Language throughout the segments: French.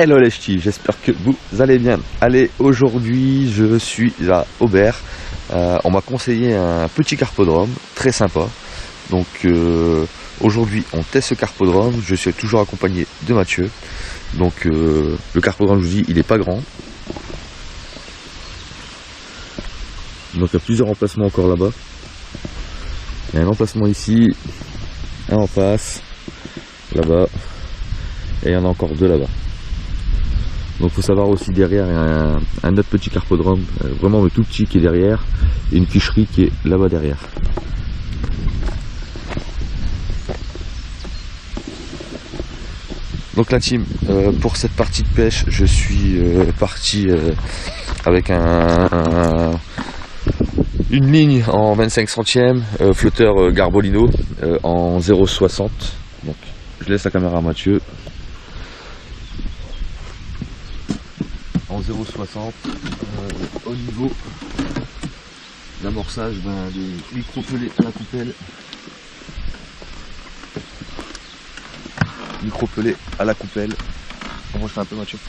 Hello les ch'tis, j'espère que vous allez bien. Allez, aujourd'hui je suis à Aubert. On m'a conseillé un petit carpodrome très sympa. Donc aujourd'hui on teste ce carpodrome. Je suis toujours accompagné de Mathieu. Donc le carpodrome, je vous dis, il est pas grand. Donc il y a plusieurs emplacements encore là-bas. Il y a un emplacement ici, un en face, là-bas, et il y en a encore deux là-bas. Donc il faut savoir aussi derrière il y a un autre petit carpodrome, vraiment le tout petit qui est derrière, et une ficherie qui est là-bas derrière. Donc la team, pour cette partie de pêche, je suis parti avec une ligne en 25 centièmes, flotteur Garbolino en 0,60. Donc je laisse la caméra à Mathieu. En 0,60 au niveau d'amorçage des micro-pelés à la coupelle. Micro-pelé à la coupelle. On va faire un peu, Mathieu.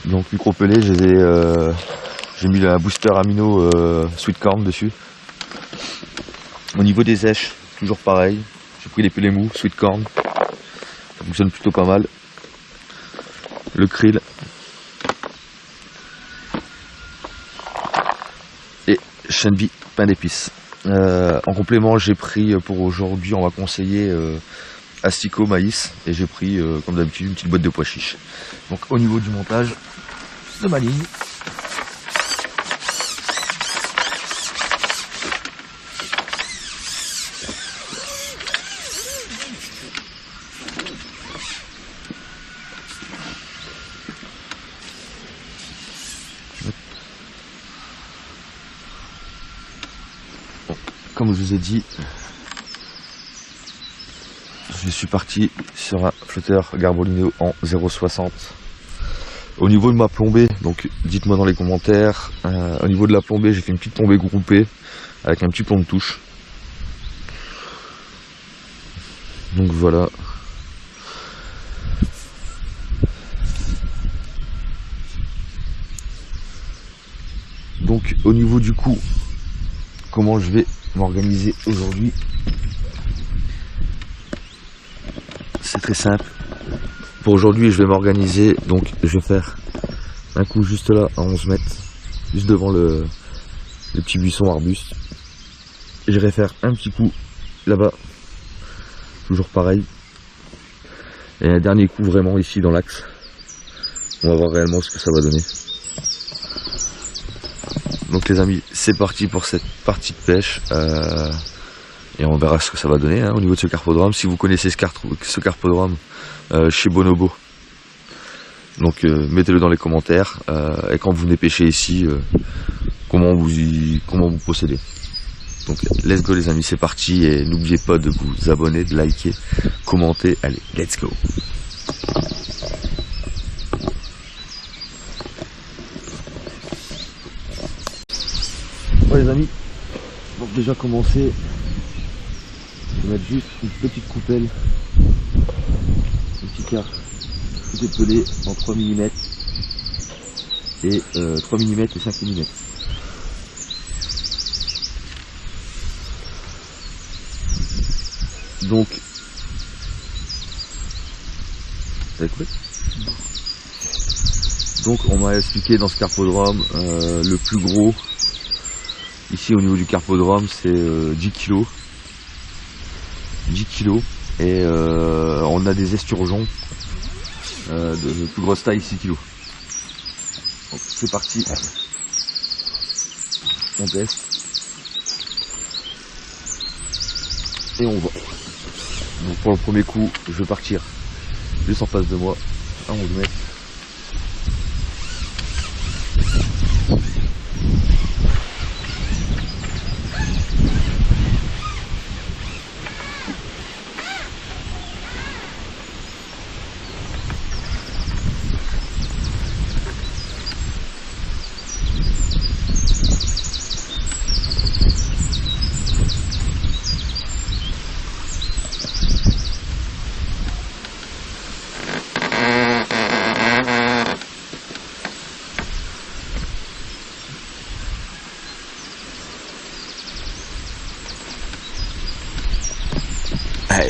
Donc micro-pelé, j'ai mis un booster amino sweet corn dessus. Au niveau des èches, toujours pareil. J'ai pris les pelés mous sweet corn. Ça fonctionne plutôt pas mal. Le krill. Et Shenby, pain d'épices. En complément, j'ai pris pour aujourd'hui, on va conseiller asticot, maïs. Et j'ai pris, comme d'habitude, une petite boîte de pois chiches. Donc au niveau du montage de ma ligne. Comme je vous ai dit, je suis parti sur un flotteur Garbolino en 0,60. Au niveau de ma plombée, donc dites-moi dans les commentaires, au niveau de la plombée, j'ai fait une petite plombée groupée avec un petit plomb de touche. Donc voilà. Donc au niveau du coup, comment je vais m'organiser aujourd'hui, c'est très simple. Pour aujourd'hui, je vais m'organiser, donc je vais faire un coup juste là à 11 mètres, juste devant le petit buisson arbuste. J'irai faire un petit coup là-bas, toujours pareil, et un dernier coup vraiment ici dans l'axe. On va voir réellement ce que ça va donner. Donc les amis, c'est parti pour cette partie de pêche et on verra ce que ça va donner au niveau de ce carpodrome. Si vous connaissez ce carpodrome chez Bonobo, donc mettez-le dans les commentaires et quand vous venez pêcher ici, comment vous procédez. Donc let's go les amis, c'est parti, et n'oubliez pas de vous abonner, de liker, commenter. Allez, let's go. Bon les amis, donc déjà commencer, je vais mettre juste une petite coupelle, un petit quart pelé en 3 mm et 3 mm et 5 mm. Donc, vous avez coupé ? Donc on m'a expliqué dans ce carpodrome, le plus gros ici au niveau du carpodrome c'est 10 kg. 10 kg et on a des esturgeons de plus grosse taille, 6 kg. Donc c'est parti, on teste et on va. Donc pour le premier coup, je vais partir juste en face de moi à 11 mètres.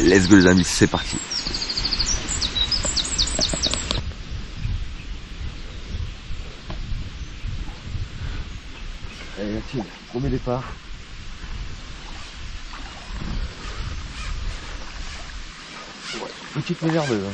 Let's go les amis, c'est parti. Allez Mathilde, premier départ. Ouais, petite ménerveuse.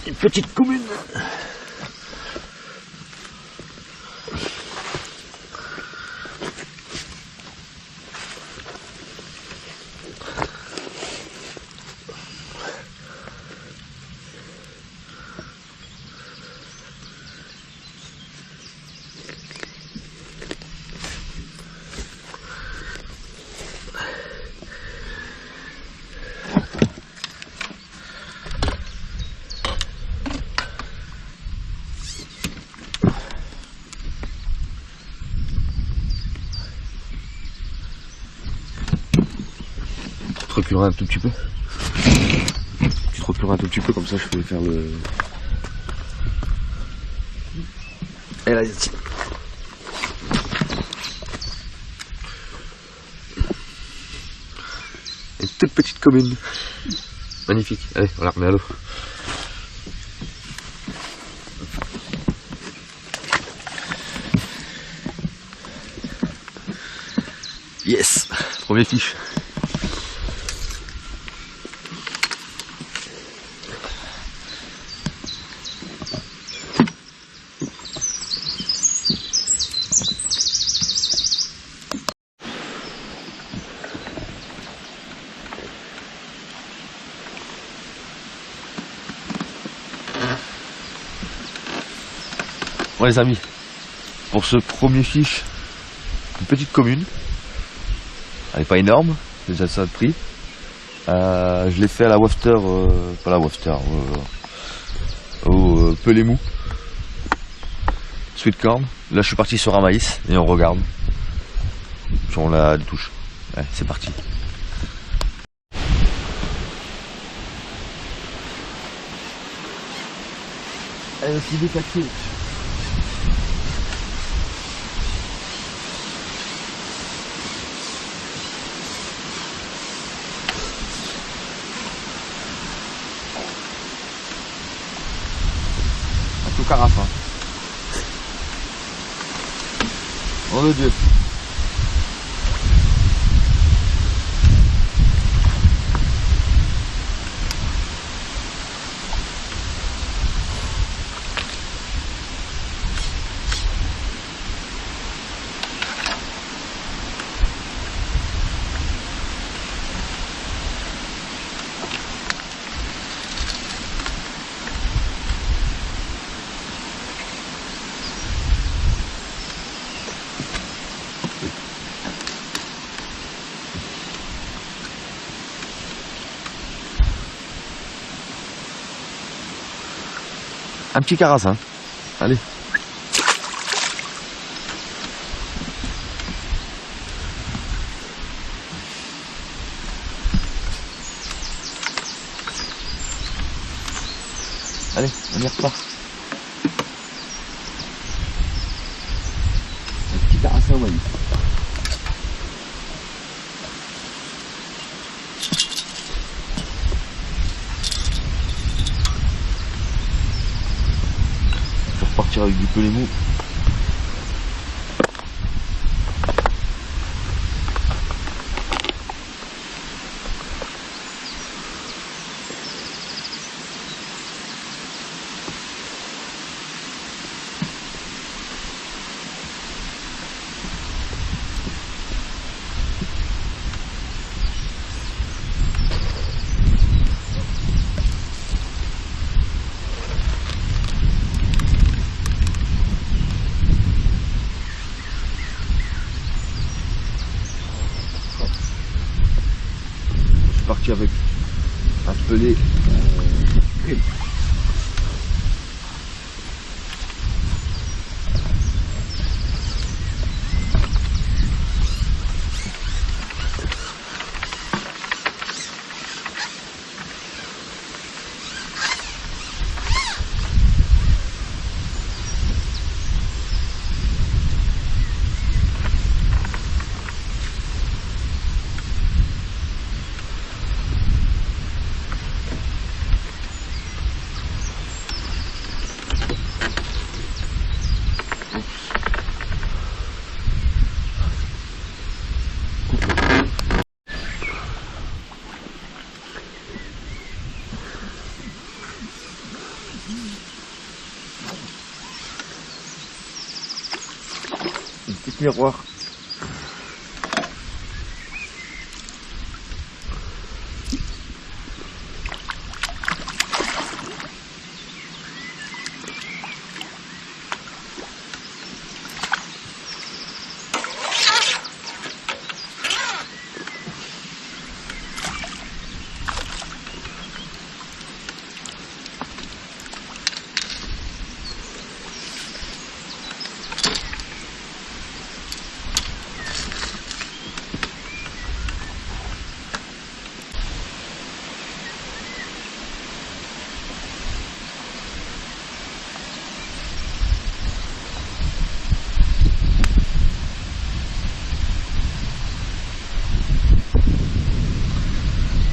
Une petite commune. Tu te reculeras un tout petit peu. Tu te reculeras un tout petit peu, comme ça je peux faire le... Et là, tiens. Une toute petite commune. Magnifique. Allez, on la remet à l'eau. Yes, premier fiche. Bon les amis, pour ce premier fiche, une petite commune, elle n'est pas énorme, déjà ça de prix. Je l'ai fait à la wafter, pas la wafter, au pelé mou, sweet corn. Là je suis parti sur un maïs et on regarde, puis on la touche. Ouais, c'est parti. Elle est aussi décalquée. Tout carafe, hein. Oh le Dieu. Un petit carassin. Allez. Allez, on y repart. Un petit carassin au maïs. Partir avec du pelé mou. parti avec un pelé crème. Une petite miroir.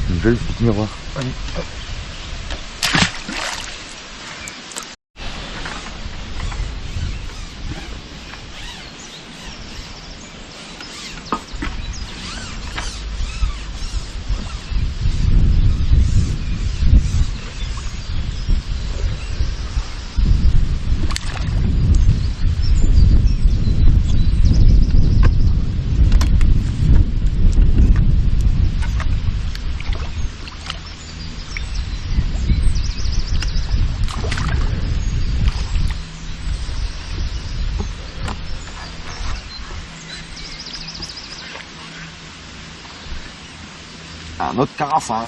Une jolie petite miroir. Allez, hop. Un autre carafin.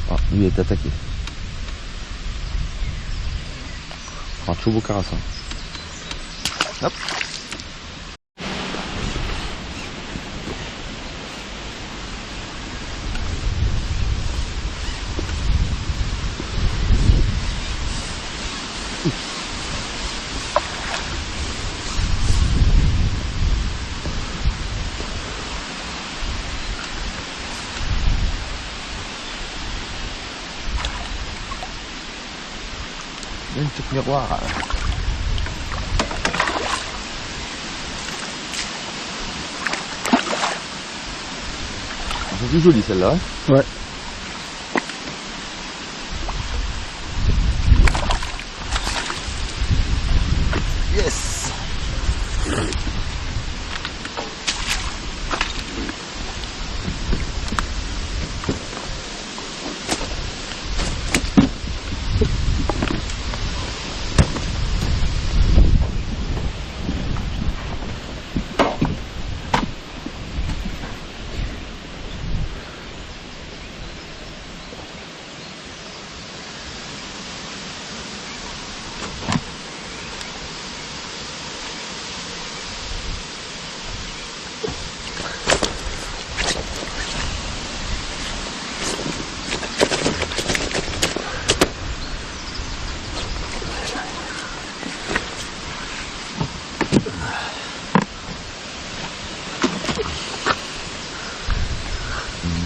Ah, lui est attaqué. Un tout beau carafin. Hop. Une petite miroir. C'est plus joli celle-là. Hein, ouais. Yes.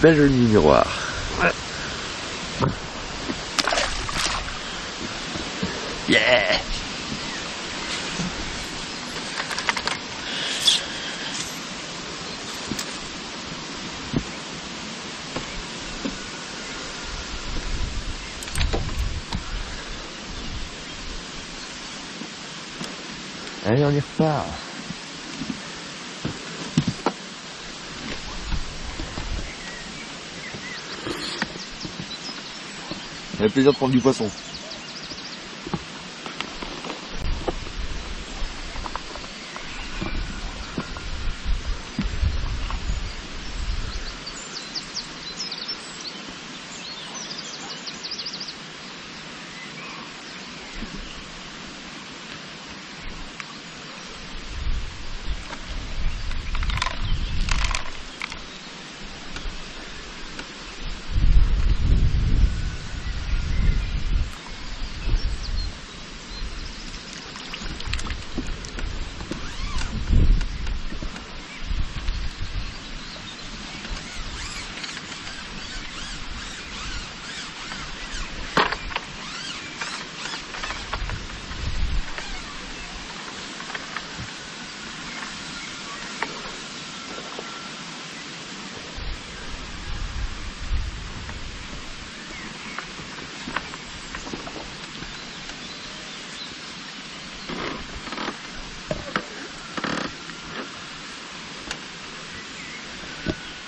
Belle jolie miroir. Ouais. Yeah. Allez, on y repart. Ça fait plaisir de prendre du poisson.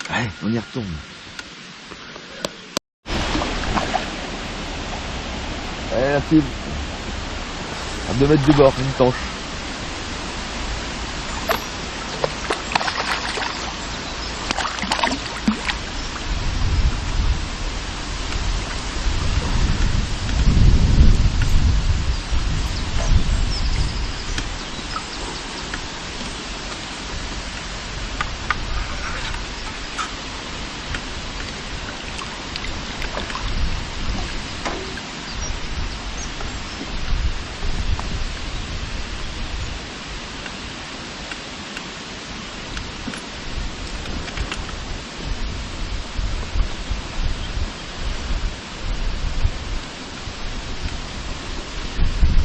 Ouais, on y retourne. Allez, la fibre. À 2 mètres du bord, une tanche.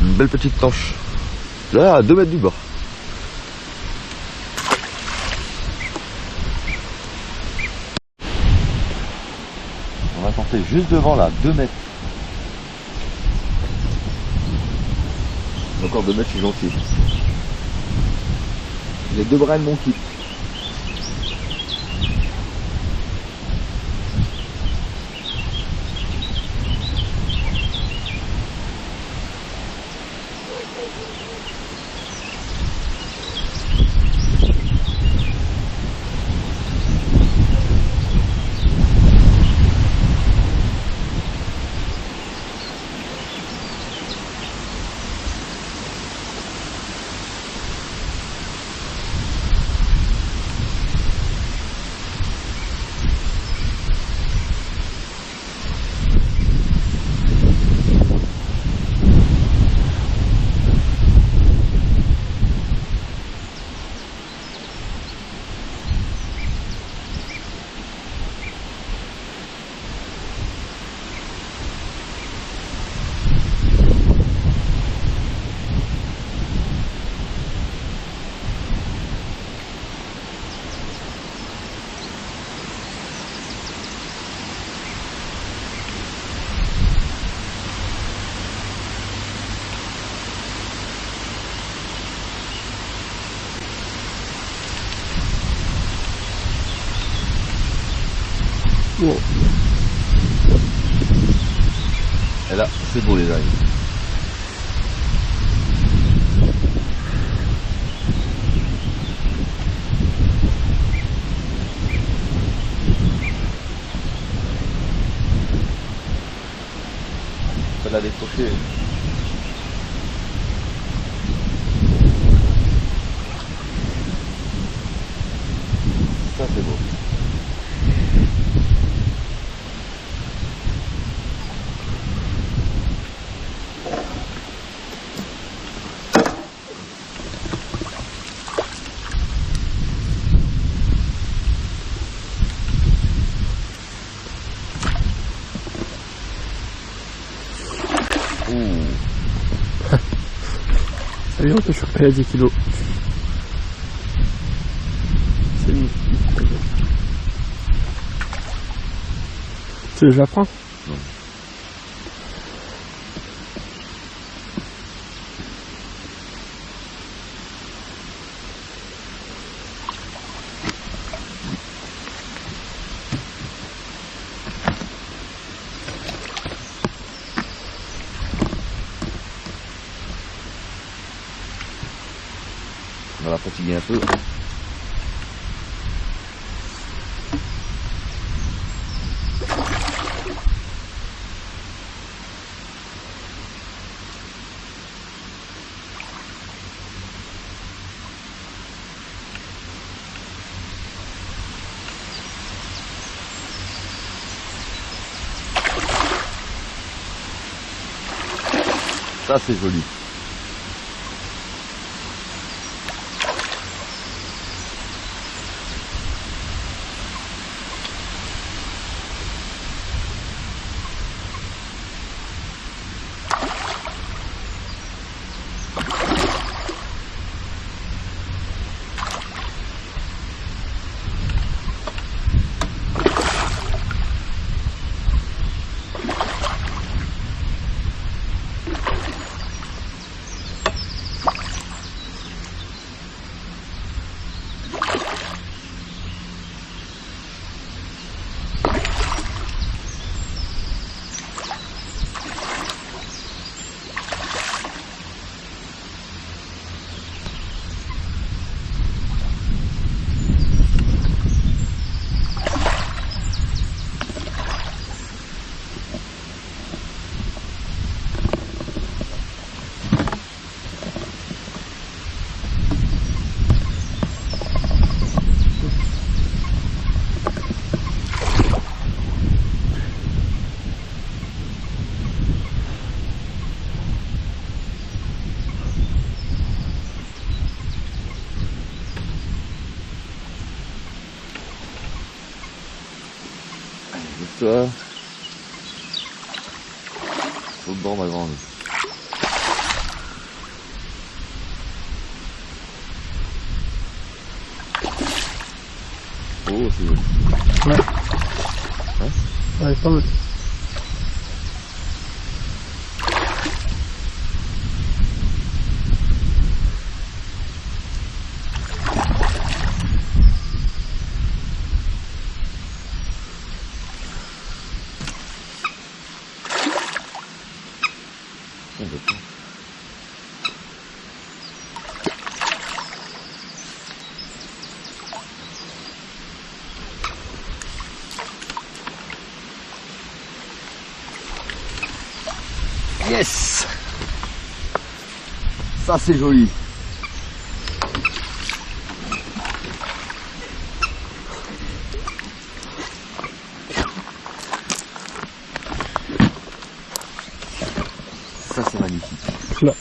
Une belle petite tanche. Là, à 2 mètres du bord. On va tenter juste devant là, 2 mètres. Encore 2 mètres, je suis gentil. Les 2 brins de mon kit. Wow. Et là, c'est beau les amis. Ça l'a décroché. Ça c'est beau. Allez, on peut choper à 10 kilos. C'est magnifique. Tu veux que je la prends? Non. fatiguer un peu. Ça c'est joli. Toi, au bord ma grande. Oh, c'est joli. Ouais. Hein? Ouais, pas mal. Yes! Ça c'est joli. Ça c'est magnifique. Là.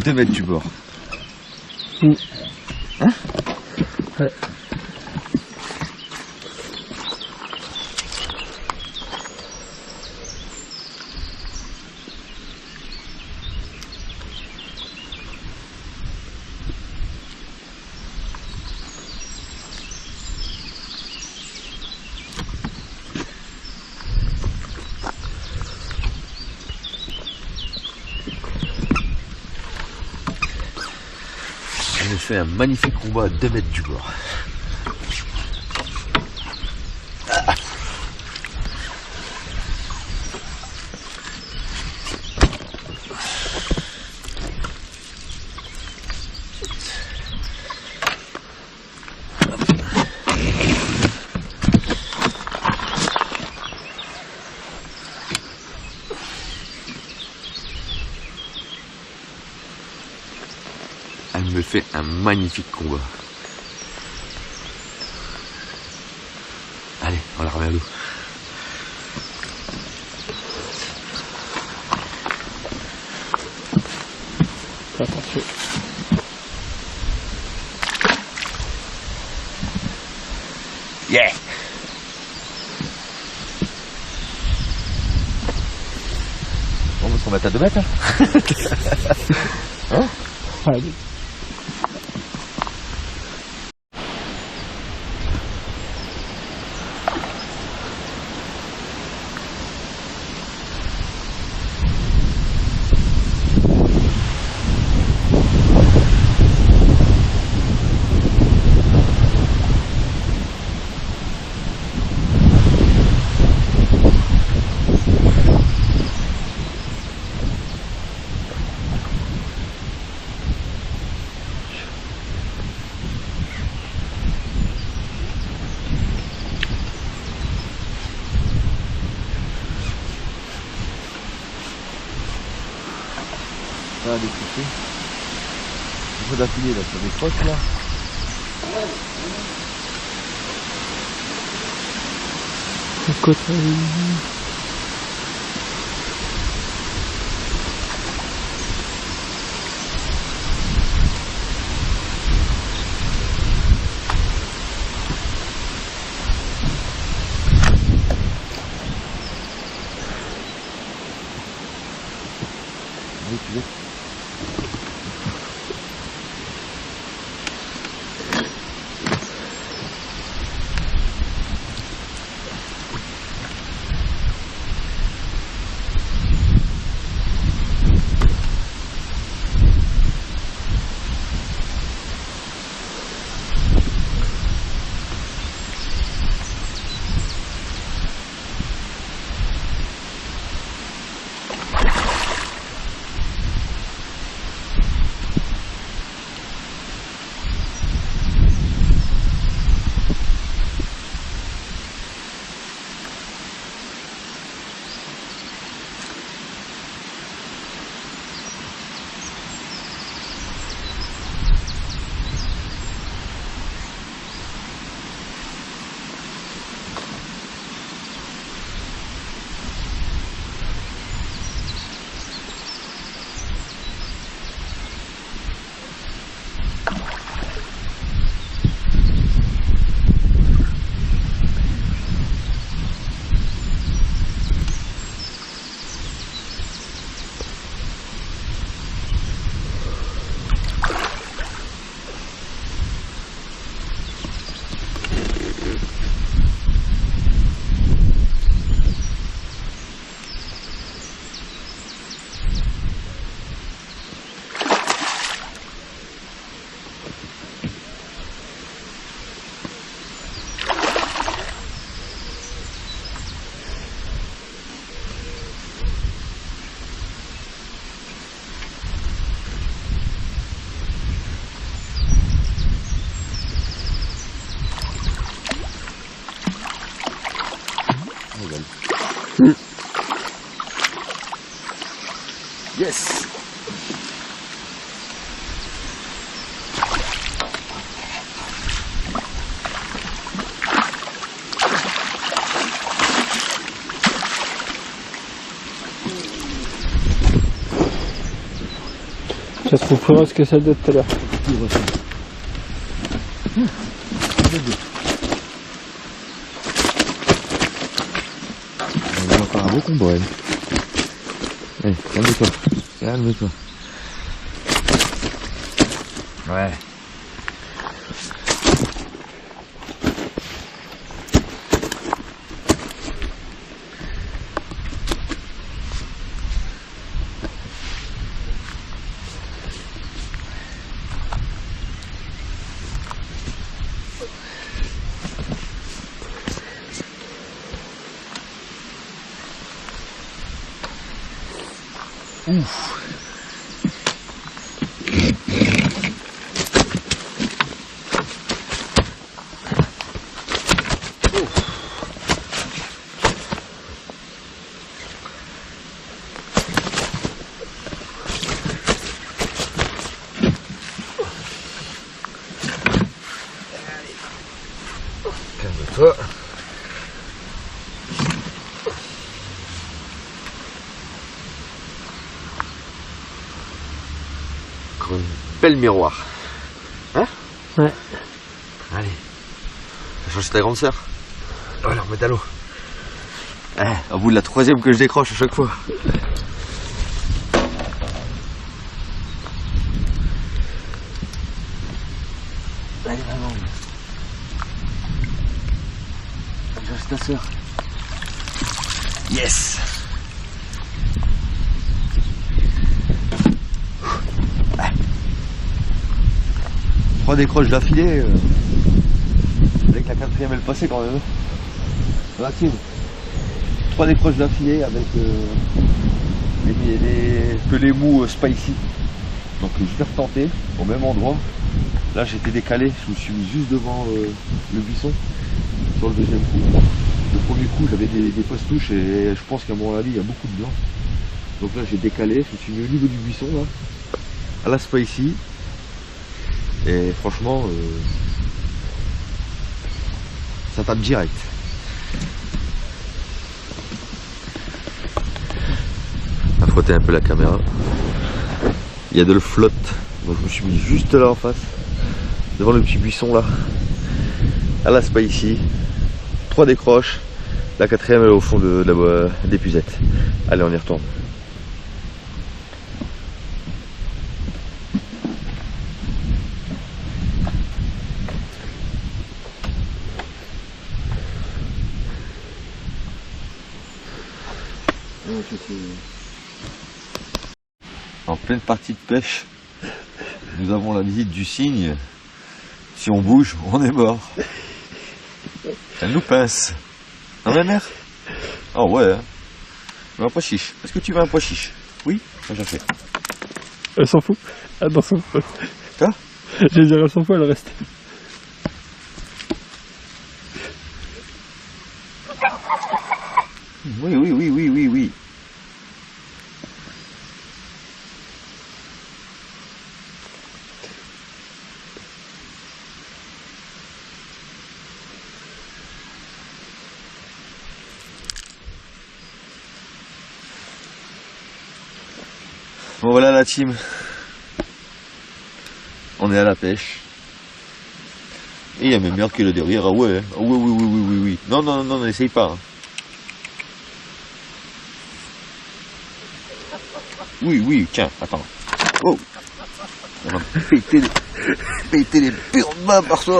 2 mètres du bord. Mmh. Hein? Ouais. On a fait un magnifique combat à 2 mètres du bord. Elle me fait un magnifique combat. Allez, on la remet à l'eau. Fais attention. Yeah! Bon, on va se remettre à 2 mètres. Hein? Allez. à décrocher. Il faut d'affilée là, ça décroche là. Écoute, Oui, tu veux. Yes. ça se trouve plus rose que celle de tout à l'heure. On a encore un beau combat, elle. Allez, calme-toi. Calme-toi. Ouais. Ouf. Calme-toi. Encore une belle miroir. Hein? Ouais. Allez. Ça change ta grande sœur. Voilà, remets à l'eau. Au bout de la troisième que je décroche à chaque fois. Allez, maman. Cherche ta sœur. Yes. Trois décroches d'affilée. Avec la quatrième elle passait quand même. Maxime. 3 décroches d'affilée avec les pelés mous spicy. Donc je vais retenter au même endroit. Là j'étais décalé, je me suis mis juste devant le buisson sur le deuxième coup. Le premier coup j'avais des postouches et je pense qu'à mon avis il y a beaucoup de blanc. Donc là j'ai décalé, je me suis mis au niveau du buisson là. à la spicy. Et franchement, ça tape direct. On va frotter un peu la caméra. Il y a de le flotte. Donc je me suis mis juste là en face, devant le petit buisson là, à la spicy. 3 décroches. La 4e elle est au fond de l'épuisette. Allez, on y retourne. En pleine partie de pêche, nous avons la visite du cygne. Si on bouge, on est mort. Elle nous pince. Non la mère? Oh ouais. Hein. Un pois chiche. Est-ce que tu veux un pois chiche? Oui? Moi j'en fais. Elle s'en fout. Elle s'en fout. Quoi? J'allais dire elle s'en fout, elle reste. Oui, oui, oui, oui, oui, oui. Bon voilà la team. On est à la pêche. Et il y a même meilleur que le derrière. Ah ouais, ah oui, oui, oui, oui, oui, oui. Non, non, non, n'essaye pas. Hein. Oui, oui, tiens, attends. Oh. On va péter les pures mains par ça.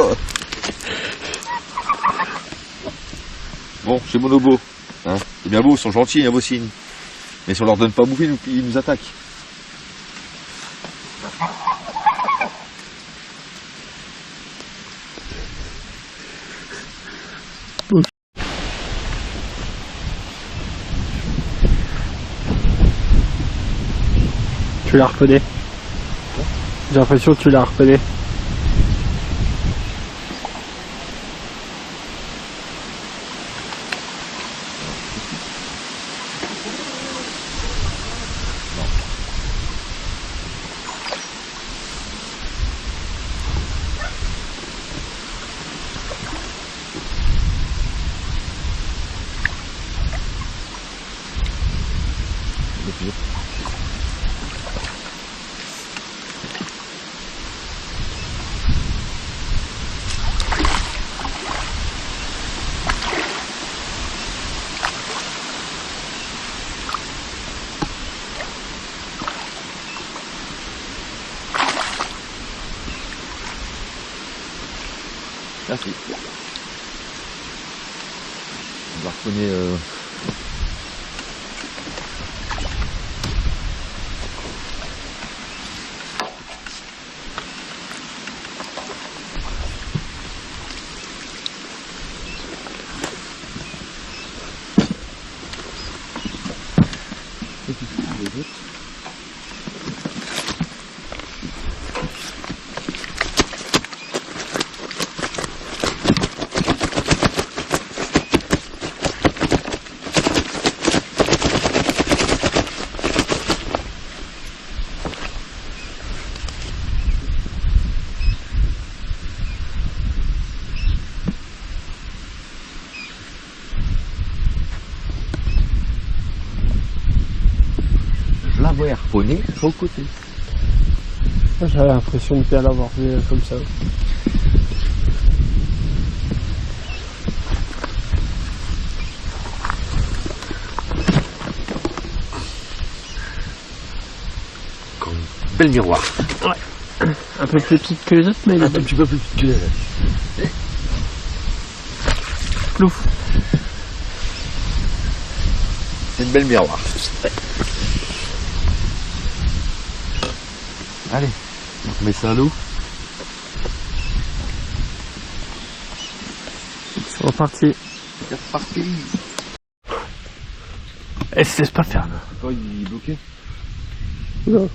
Bon, c'est Bonobo. Hein, c'est bien beau, ils sont gentils, hein, vos signes. Mais si on leur donne pas à bouffer, ils nous attaquent. Tu la reconnais. J'ai l'impression que tu la reconnais. Merci. On va reconnaître les autres. Je la vois harponner sur le côté. J'avais l'impression de bien l'avoir vu comme ça. Comme bel miroir. Ouais. Un peu plus petite que les autres, mais Un petit peu plus petite que les autres. plouf. C'est une belle miroir. Ouais. Allez, on met ça à l'eau. C'est reparti. C'est reparti. Elle se laisse pas faire là. Quoi, il est bloqué? Non.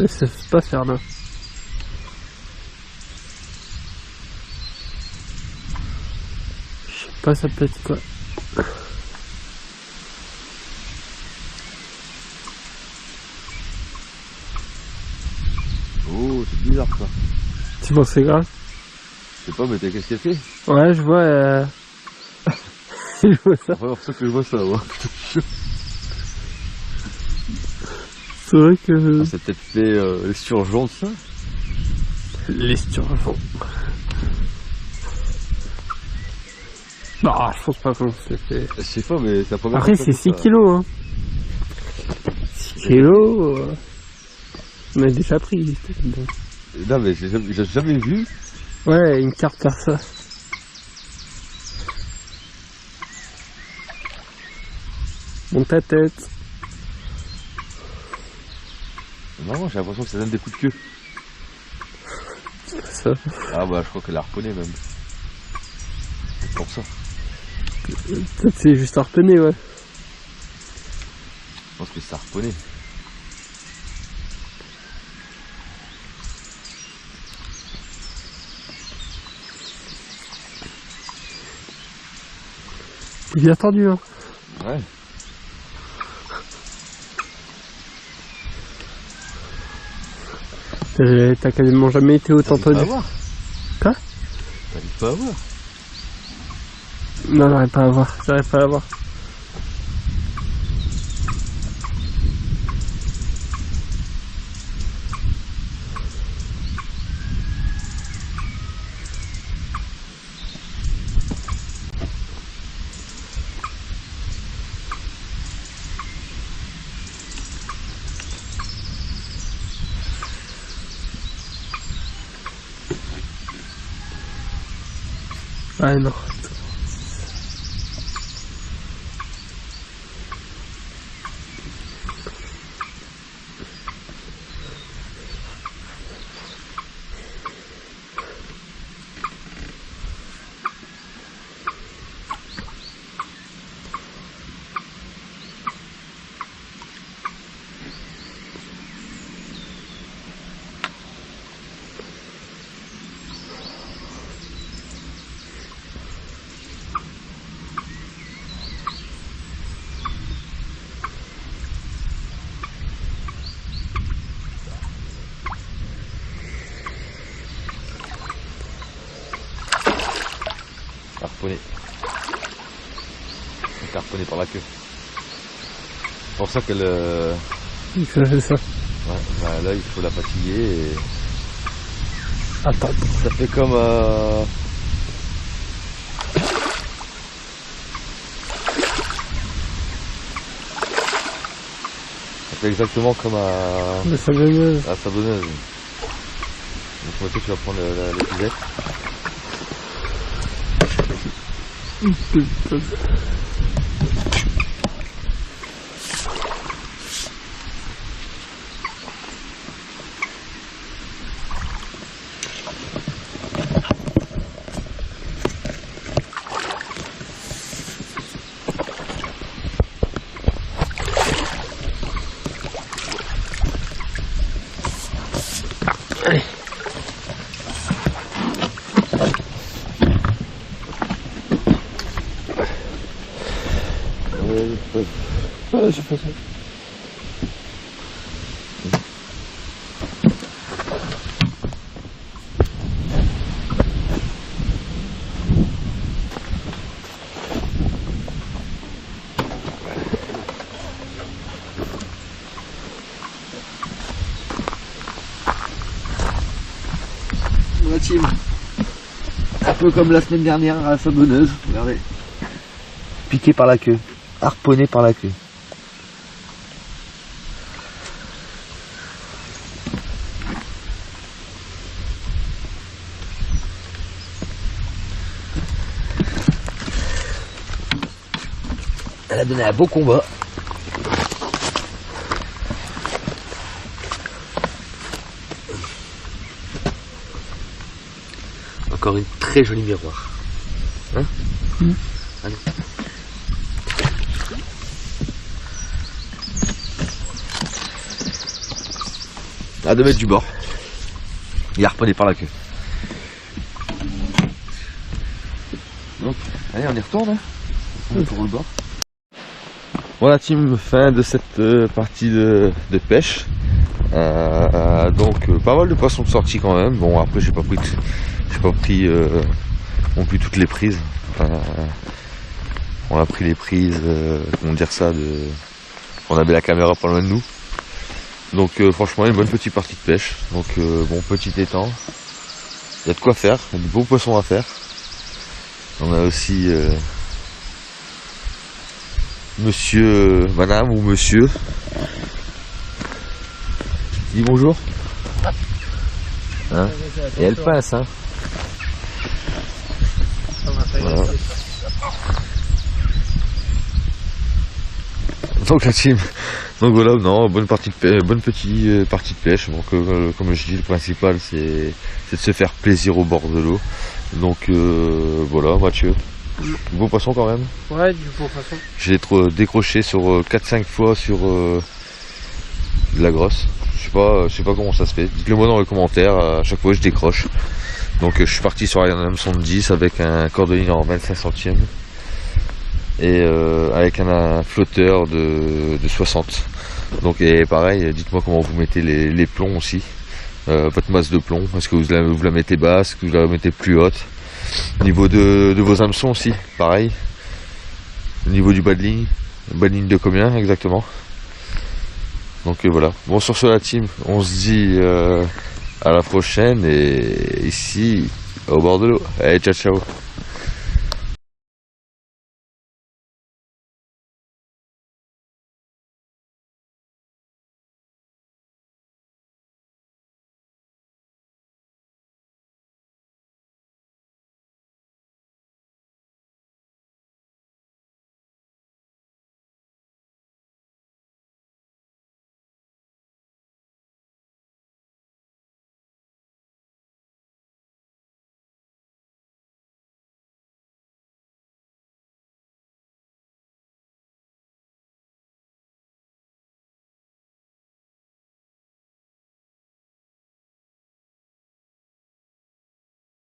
Elle se laisse pas faire là. Je sais pas, ça peut être quoi. bizarre ça. Tu penses que c'est grave? Je sais pas, mais qu'est-ce qu'elle fait? Ouais, je vois. Je vois ça. C'est la première fois que je vois ça, ouais. C'est vrai que. Ah, c'est peut-être les surgeons de ça. Les surgeons. Non, je pense pas qu'on se les fait. Je sais pas, mais c'est la première Après, fois c'est que je 6 vois ça. kilos, hein. 6 kilos. On a déjà pris. Non, mais j'ai jamais vu. Ouais, une carte par ça. Monte ta tête. Non, j'ai l'impression que ça donne des coups de queue. C'est pas ça. Ah bah, je crois qu'elle a harponné même. C'est pour ça. Peut-être c'est juste harponné, ouais. Je pense que ça a harponné. C'est bien tendu, hein. Ouais. T'as quasiment jamais été autant T'arrives pas à tendu. voir. Quoi? T'arrives pas à voir. Non, j'arrive pas à voir. J'arrive pas à voir. Ah non. Harponné. Donc harponné par la queue. C'est pour ça qu'elle... Ça fait ça. Ouais, bah là il faut la fatiguer et... Attends. Ça fait comme... Ça fait exactement comme à... La savonneuse. la savonneuse. Donc moi tu vas prendre l'épisette. Putain. Ouais, j'ai fait ça. La team. Un peu comme la semaine dernière à la savonneuse, regardez. Piqué par la queue, harponné par la queue. Elle a donné un beau combat. Encore une très jolie miroir. Hein? Allez. À 2 mètres du bord. Il est harponné par la queue. Donc, allez, on y retourne. Hein, pour le bord. Bon la team, fin de cette partie de pêche. Donc pas mal de poissons de sortie quand même. Bon après j'ai pas pris non plus toutes les prises. On a pris les prises, comment dire ça, on avait la caméra pas loin de nous. Donc franchement une bonne petite partie de pêche. Donc bon, petit étang. Il y a de quoi faire, il y a de beaux poissons à faire. On a aussi madame ou monsieur. Dis bonjour. Hein, et elle passe, hein. Voilà. Donc la team, donc voilà, non, bonne petite partie de pêche. Donc comme je dis, le principal c'est de se faire plaisir au bord de l'eau. Donc voilà, Mathieu, du beau poisson quand même. Ouais, du beau poisson. J'ai décroché sur 4-5 fois sur de la grosse. Je sais pas comment ça se fait. Dites-le moi dans les commentaires, à chaque fois je décroche. Donc je suis parti sur un hameçon de 10 avec un cordelier en 25 centièmes. Et avec un flotteur de 60. Donc et pareil, dites-moi comment vous mettez les plombs aussi, votre masse de plomb, est-ce que vous la mettez basse, est-ce que vous la mettez plus haute, au niveau de vos hameçons aussi, pareil, au niveau du bas de ligne de combien exactement. Donc voilà, bon sur ce la team, on se dit à la prochaine et ici au bord de l'eau, allez ciao ciao.